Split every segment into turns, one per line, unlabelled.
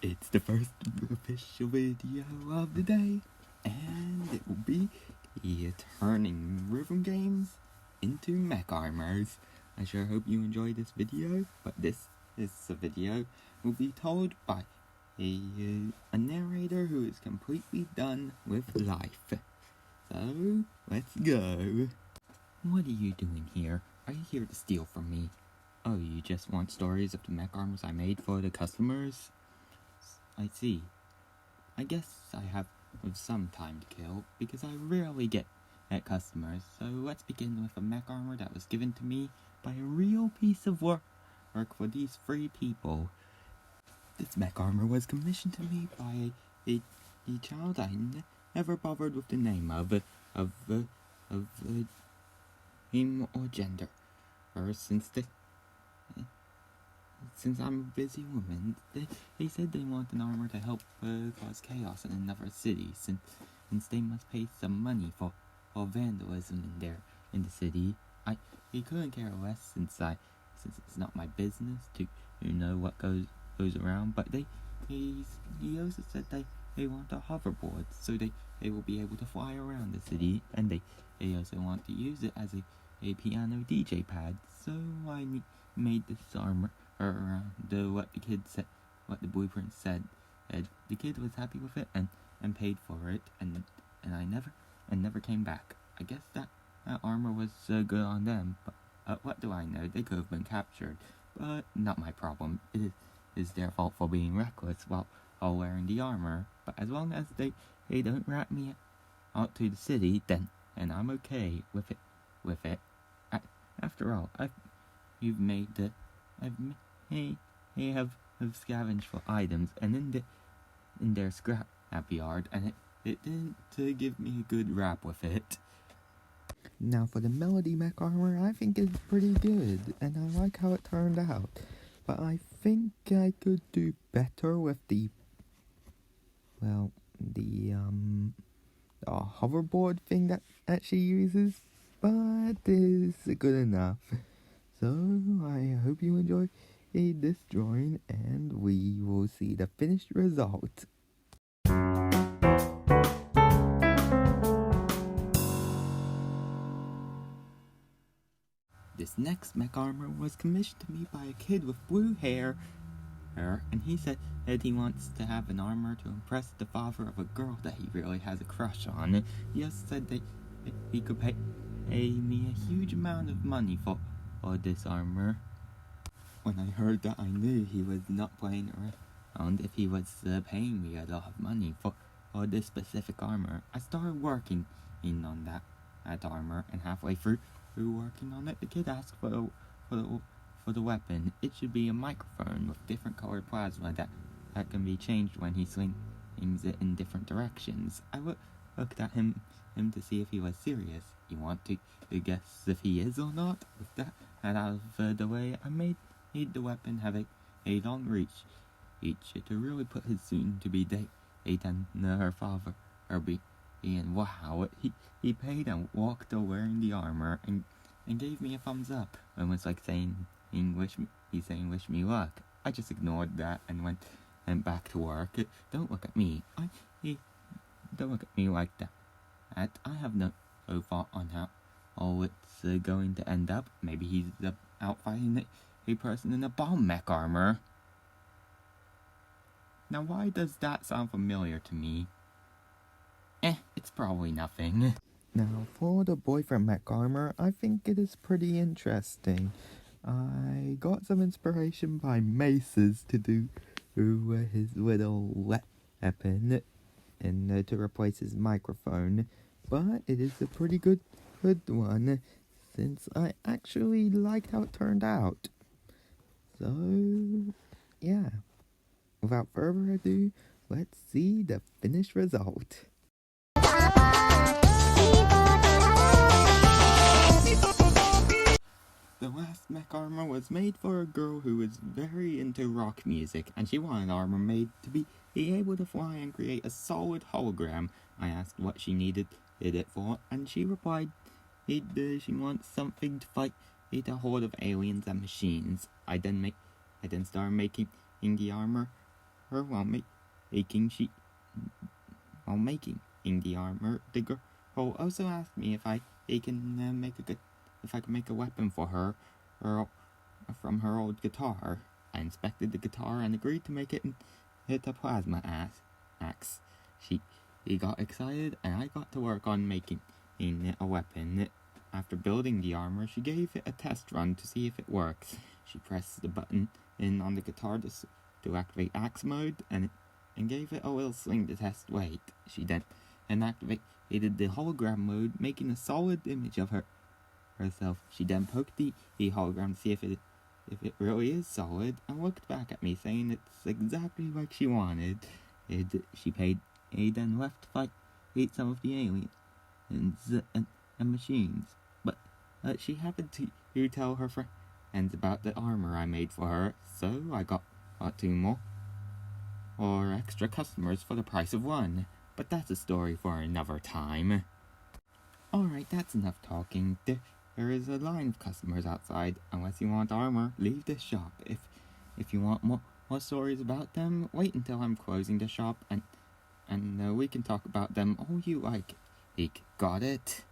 It's the first official video of the day, and it will be turning rhythm games into mech armors. I sure hope you enjoy this video, but this is a video will be told by a narrator who is completely done with life. So, let's go. What are you doing here? Are you here to steal from me? Oh, you just want stories of the mech armors I made for the customers? I see. I guess I have some time to kill, because I rarely get at customers, so let's begin with a mech armor that was given to me by a real piece of work for these 3 people. This mech armor was commissioned to me by a child I never bothered with the name of him or gender, or since I'm a busy woman, they said they want an armor to help cause chaos in another city, since they must pay some money for vandalism in the city. He couldn't care less since it's not my business to know what goes around. But he also said they want a hoverboard so they will be able to fly around the city, and they also want to use it as a piano DJ pad. So I made this armor around what the blueprint said. The kid was happy with it and paid for it, and I never came back. I guess that armor was good on them, but what do I know? They could have been captured, but not my problem. It is their fault for being reckless while wearing the armor. But as long as they don't rat me out to the city, then I'm okay with it. After all, I've scavenged for items and in their scrap yard, and it didn't give me a good rap with it. Now for the melody mech armor, I think it's pretty good, and I like how it turned out. But I think I could do better with the hoverboard thing that she uses, but it's good enough. So I hope you enjoy this drawing, and we will see the finished result. This next mech armor was commissioned to me by a kid with blue hair, and he said he wants to have an armor to impress the father of a girl that he really has a crush on. He also said that he could pay me a huge amount of money for this armor. When I heard that, I knew he was not playing around if he was paying me a lot of money for this specific armor. I started working on that armor, and halfway through working on it, the kid asked for the weapon. It should be a microphone with different colored plasma that can be changed when he swings it in different directions. I looked at him to see if he was serious. You want to guess if he is or not? With that out of the way, I made the weapon have a long reach to really put his soon-to-be date and her father and wow, he paid and walked wearing the armor and gave me a thumbs up and was like saying wish me luck. I just ignored that and went back to work. Don't look at me. Don't look at me like that. I have no thought on how it's going to end up. Maybe he's out fighting a person in a bomb mech armor. Now why does that sound familiar to me? It's probably nothing. Now for the boyfriend mech armor, I think it is pretty interesting. I got some inspiration by Maces to do his little weapon and to replace his microphone, but it is a pretty good one, since I actually liked how it turned out. So yeah, without further ado, let's see the finished result. The last mech armor was made for a girl who was very into rock music, and she wanted armor made to be able to fly and create a solid hologram. I asked what she needed it for, and she replied she wants something to fight a horde of aliens and machines. I then started making the armor her while making the armor. The girl also asked me if I can make a weapon for her from her old guitar. I inspected the guitar and agreed to make it a plasma axe. She got excited, and I got to work on making a weapon. After building the armor, she gave it a test run to see if it works. She pressed the button on the guitar to activate axe mode, and gave it a little swing to test weight. She then activated the hologram mode, making a solid image of herself. She then poked the hologram to see if it really is solid, and looked back at me, saying it's exactly like she wanted. She then left to fight some of the aliens and machines. But she happened to tell her friends about the armor I made for her, so I got 2 more or extra customers for the price of 1. But that's a story for another time. Alright, that's enough talking. There is a line of customers outside. Unless you want armor, leave the shop. If you want more stories about them, wait until I'm closing the shop, and we can talk about them all you like. Got it?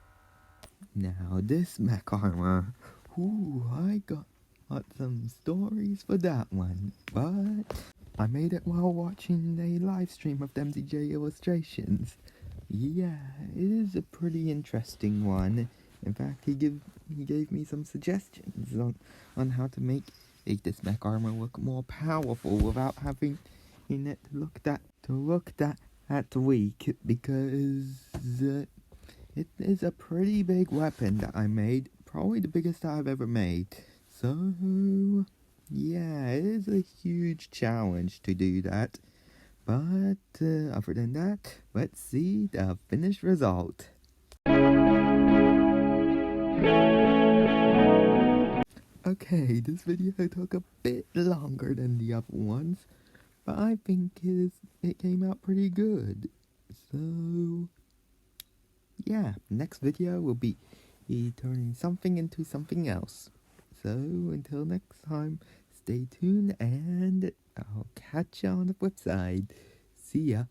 Now this mech armor. Ooh, I got some stories for that one. But I made it while watching a live stream of MZJ illustrations. Yeah, it is a pretty interesting one. In fact, he gave me some suggestions on how to make this mech armor look more powerful without having it to look that weak, because it is a pretty big weapon that I made, probably the biggest I've ever made. So yeah, it is a huge challenge to do that. But other than that, let's see the finished result. Okay, this video took a bit longer than the other ones, but I think it came out pretty good. So yeah, next video will be turning something into something else. So until next time, stay tuned, and I'll catch you on the flip side. See ya.